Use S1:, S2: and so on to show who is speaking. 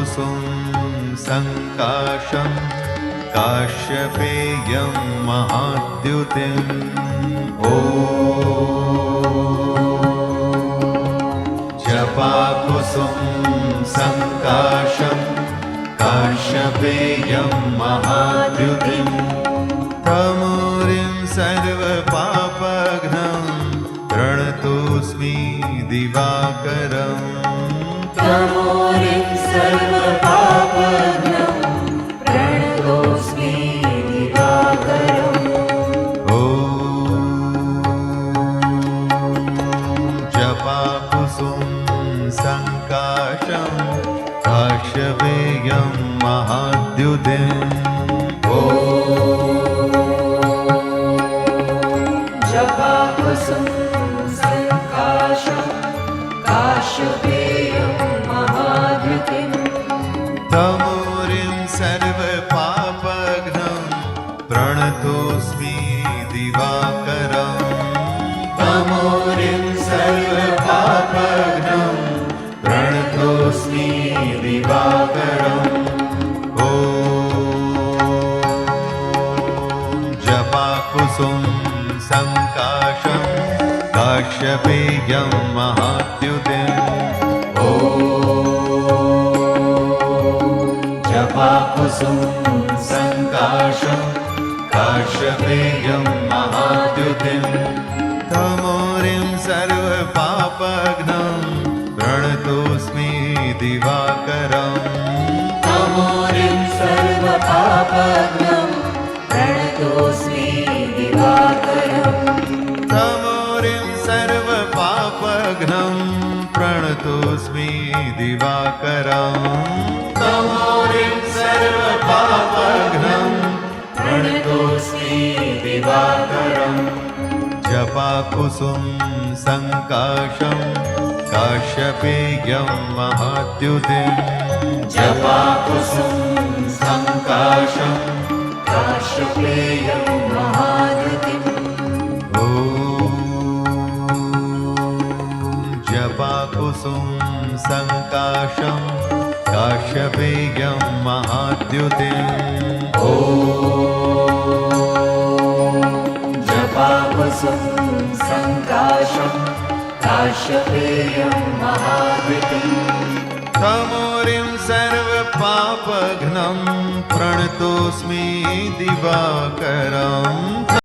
S1: जपाकुसुम संकाशं काश्यपेयं महाद्युतिम् जपाकुसुम संकाशं काश्यपेयं महाद्युतिम् तमोरिं सर्वपापघ्नं प्रणतोऽस्मि दिवाकरम्
S2: तमोरिं सर्वपापघ्नं प्रणतोऽस्मि दिवाकरम्
S1: जपाकुसुम संकाशं काश्यपेयं महाद्युतिम्
S2: जपाकुसुम संकाशं काश्यपेयं महाद्युतिम्
S1: तमोरिं सर्वपापघ्नं प्रणतोऽस्मि दिवाकरम् तमोरिं सर्वपापघ्नं प्रणतोऽस्मि दिवाकरम् जपाकुसुम संकाशं काश्यपेयं महाद्युतिम् जपाकुसुम संकाशं काश्यपेयं महाद्युतिम् तमोरिं सर्वपापघ्नं प्रणतोऽस्मि दिवाकरम्
S2: तमोरिं सर्वपापघ्नं प्रणतोऽस्मि दिवाकरम्
S1: तमोरिं सर्वपापघ्नं प्रणतोऽस्मि दिवाकरम् तमोरिं सर्वपापघ्नं प्रणतोऽस्मि दिवाकरम् जपाकुसुम संकाशं काश्यपेयं महाद्युतिम् जपाकुसुम संकाशं
S2: काश्यपेयं महाद्युतिम्
S1: जपाकुसुम संकाशं काश्यपेयं महाद्युतिम्
S2: जपाकुसुम संकाशं काश्यपेयं महाद्युतिम्
S1: तमोरिं सर्वपापघ्नं प्रणतोऽस्मि दिवाकरम्